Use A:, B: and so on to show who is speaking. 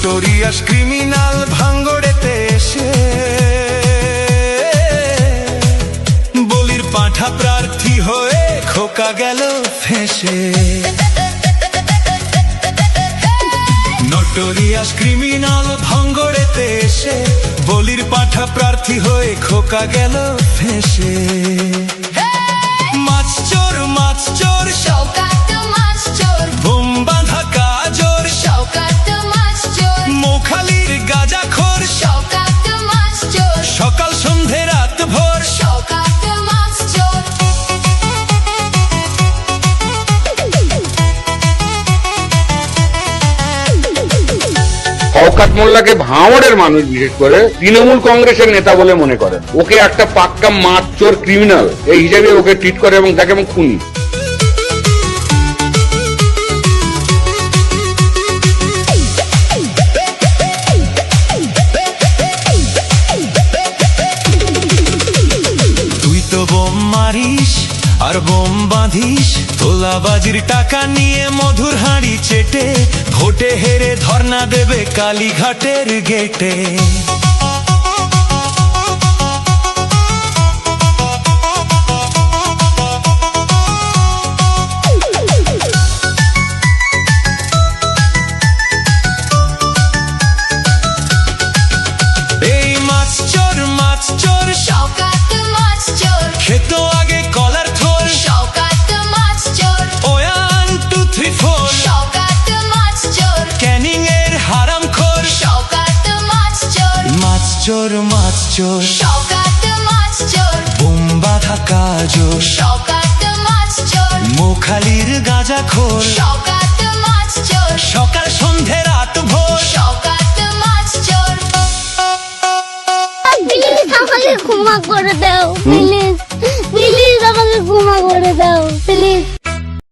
A: Notorious criminal ভাঙ্গড়েতে এসে বলির পাঁঠা প্রার্থী হয়ে খোকা গেল ফেঁসে। নোটোরিয়াস ক্রিমিনাল ভাঙ্গড়েতে এসে বলির পাঁঠা প্রার্থী হয়ে খোকা গেল ফেঁসে। মাছ চোর
B: শওকাত মাছ চোর,
A: বোম বাঁধা কাজর
B: শওকাত মাছ চোর,
A: মোখালির গাঁজাখোর
B: শওকাত মাছ চোর,
A: সকাল সন্ধে রাত ভোর
B: শওকাত মাছ চোর।
C: শওকত মোল্লাকে ভাঙড়ের মানুষ বিশেষ করে তৃণমূল কংগ্রেসের নেতা বলে মনে করেন। ওকে একটা পাক্কা মাছ চোর ক্রিমিনাল এই হিসেবে ওকে ট্রিট করে এবং তাকে এবং খুনি।
A: তুই তো বোম মারিস আর বোম বাঁধিস, তোলাবাজির টাকা নিয়ে মধুর হাঁড়ি চেটে ভোটে হেরে ধর্ণা দেবে কালীঘাটের গেটে। এই মাছ চোর
B: শওকাত মাছ চোর,
A: খেত আগে কলার থোল,
B: শওকাত মাছ চোর,
A: 1 2 3 4
B: শওকাত মাছ চোর,
A: ক্যানিং এর হারামখোর।
B: শওকাত মাছ চোর,
A: মাছ চোর
B: শওকাত মাছ চোর,
A: বোম বাঁধা কাজর
B: শওকাত মাছ চোর,
A: মোখালির গাঁজাখোর
B: শওকাত মাছ চোর,
A: সকাল সন্ধে রাত ভোর
B: শওকাত মাছ চোর।
D: প্লিজ আমাকে ক্ষমা করে দাও।